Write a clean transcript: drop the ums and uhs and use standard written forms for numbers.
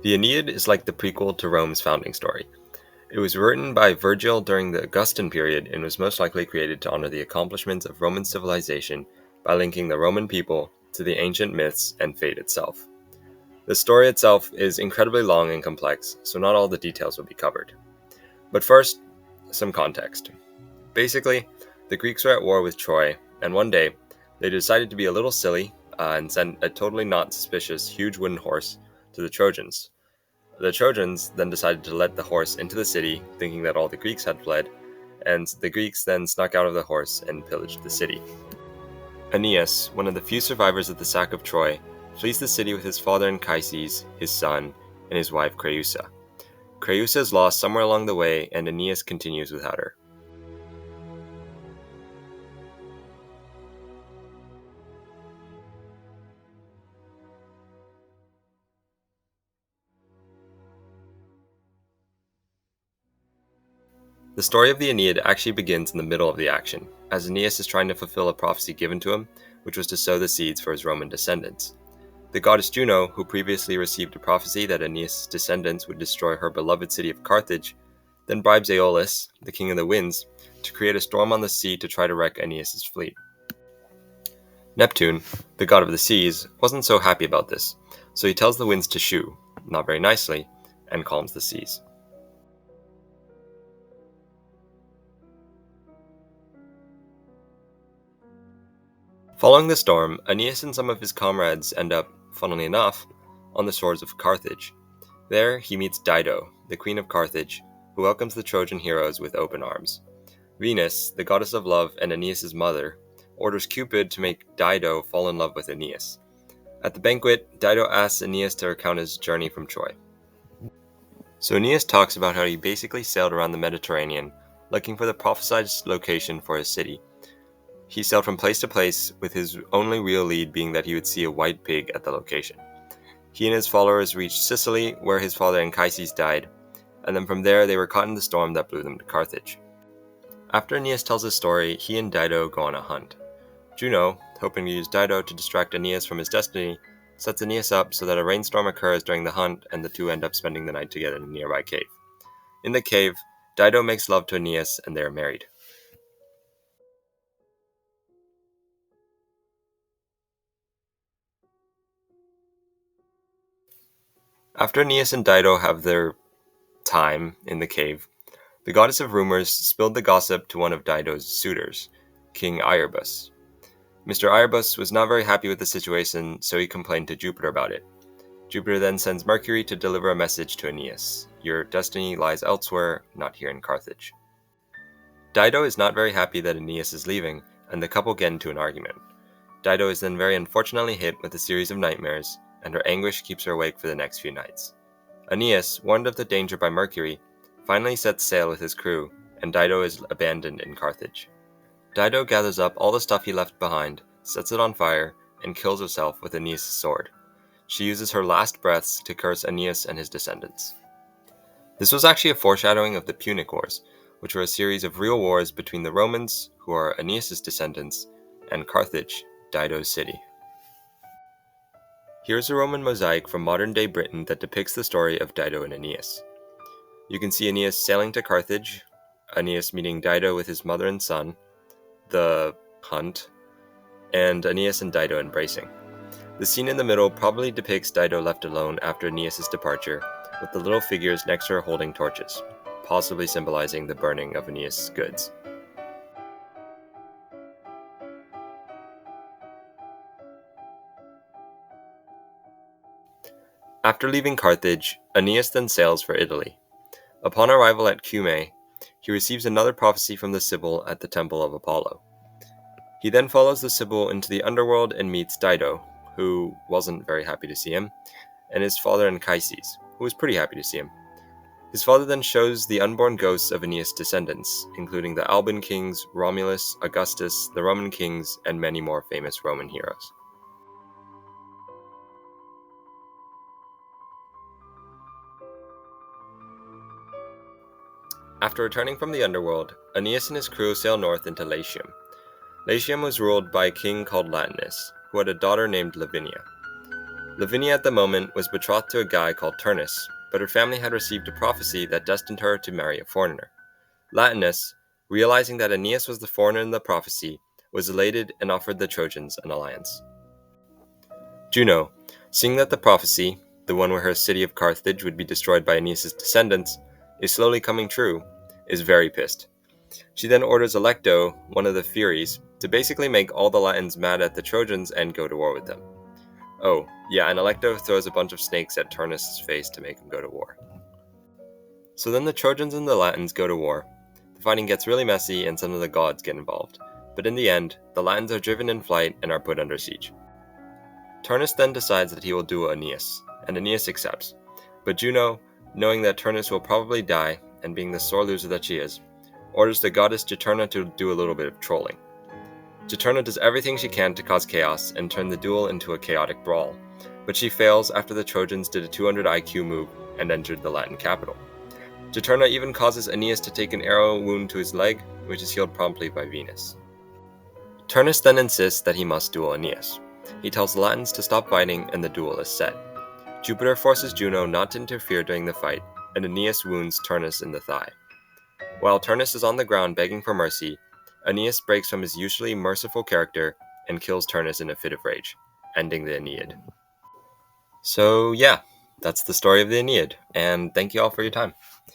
The Aeneid is like the prequel to Rome's founding story. It was written by Virgil during the Augustan period and was most likely created to honor the accomplishments of Roman civilization by linking the Roman people to the ancient myths and fate itself. The story itself is incredibly long and complex, so not all the details will be covered. But first, some context. Basically, the Greeks were at war with Troy, and one day, they decided to be a little silly and sent a totally not suspicious huge wooden horse to the Trojans. The Trojans then decided to let the horse into the city, thinking that all the Greeks had fled, and the Greeks then snuck out of the horse and pillaged the city. Aeneas, one of the few survivors of the sack of Troy, flees the city with his father Anchises, his son, and his wife Creusa. Creusa is lost somewhere along the way, and Aeneas continues without her. The story of the Aeneid actually begins in the middle of the action, as Aeneas is trying to fulfill a prophecy given to him, which was to sow the seeds for his Roman descendants. The goddess Juno, who previously received a prophecy that Aeneas' descendants would destroy her beloved city of Carthage, then bribes Ōrīs, the king of the winds, to create a storm on the sea to try to wreck Aeneas' fleet. Neptune, the god of the seas, wasn't so happy about this, so he tells the winds to shoo, not very nicely, and calms the seas. Following the storm, Aeneas and some of his comrades end up, funnily enough, on the shores of Carthage. There, he meets Dido, the queen of Carthage, who welcomes the Trojan heroes with open arms. Venus, the goddess of love and Aeneas' mother, orders Cupid to make Dido fall in love with Aeneas. At the banquet, Dido asks Aeneas to recount his journey from Troy. So Aeneas talks about how he basically sailed around the Mediterranean, looking for the prophesied location for his city. He sailed from place to place, with his only real lead being that he would see a white pig at the location. He and his followers reached Sicily, where his father Anchises died, and then from there they were caught in the storm that blew them to Carthage. After Aeneas tells his story, he and Dido go on a hunt. Juno, hoping to use Dido to distract Aeneas from his destiny, sets Aeneas up so that a rainstorm occurs during the hunt and the two end up spending the night together in a nearby cave. In the cave, Dido makes love to Aeneas and they are married. After Aeneas and Dido have their time in the cave, the goddess of rumors spilled the gossip to one of Dido's suitors, King Iarbas. Mr. Iarbas was not very happy with the situation, so he complained to Jupiter about it. Jupiter then sends Mercury to deliver a message to Aeneas. Your destiny lies elsewhere, not here in Carthage. Dido is not very happy that Aeneas is leaving, and the couple get into an argument. Dido is then very unfortunately hit with a series of nightmares, and her anguish keeps her awake for the next few nights. Aeneas, warned of the danger by Mercury, finally sets sail with his crew, and Dido is abandoned in Carthage. Dido gathers up all the stuff he left behind, sets it on fire, and kills herself with Aeneas' sword. She uses her last breaths to curse Aeneas and his descendants. This was actually a foreshadowing of the Punic Wars, which were a series of real wars between the Romans, who are Aeneas' descendants, and Carthage, Dido's city. Here's a Roman mosaic from modern-day Britain that depicts the story of Dido and Aeneas. You can see Aeneas sailing to Carthage, Aeneas meeting Dido with his mother and son, the hunt, and Aeneas and Dido embracing. The scene in the middle probably depicts Dido left alone after Aeneas' departure, with the little figures next to her holding torches, possibly symbolizing the burning of Aeneas' goods. After leaving Carthage, Aeneas then sails for Italy. Upon arrival at Cumae, he receives another prophecy from the Sibyl at the temple of Apollo. He then follows the Sibyl into the underworld and meets Dido, who wasn't very happy to see him, and his father Anchises, who was pretty happy to see him. His father then shows the unborn ghosts of Aeneas' descendants, including the Alban kings, Romulus, Augustus, the Roman kings, and many more famous Roman heroes. After returning from the underworld, Aeneas and his crew sail north into Latium. Latium was ruled by a king called Latinus, who had a daughter named Lavinia. Lavinia at the moment was betrothed to a guy called Turnus, but her family had received a prophecy that destined her to marry a foreigner. Latinus, realizing that Aeneas was the foreigner in the prophecy, was elated and offered the Trojans an alliance. Juno, seeing that the prophecy, the one where her city of Carthage would be destroyed by Aeneas' descendants, is slowly coming true, is very pissed. She then orders Alecto, one of the Furies, to basically make all the Latins mad at the Trojans and go to war with them. Oh, yeah, and Alecto throws a bunch of snakes at Turnus' face to make him go to war. So then the Trojans and the Latins go to war. The fighting gets really messy and some of the gods get involved, but in the end, the Latins are driven in flight and are put under siege. Turnus then decides that he will duel Aeneas, and Aeneas accepts. But Juno, knowing that Turnus will probably die, and being the sore loser that she is, orders the goddess Juturna to do a little bit of trolling. Juturna does everything she can to cause chaos and turn the duel into a chaotic brawl, but she fails after the Trojans did a 200 IQ move and entered the Latin capital. Juturna even causes Aeneas to take an arrow wound to his leg, which is healed promptly by Venus. Turnus then insists that he must duel Aeneas. He tells the Latins to stop fighting and the duel is set. Jupiter forces Juno not to interfere during the fight, and Aeneas wounds Turnus in the thigh. While Turnus is on the ground begging for mercy, Aeneas breaks from his usually merciful character and kills Turnus in a fit of rage, ending the Aeneid. So yeah, that's the story of the Aeneid, and thank you all for your time.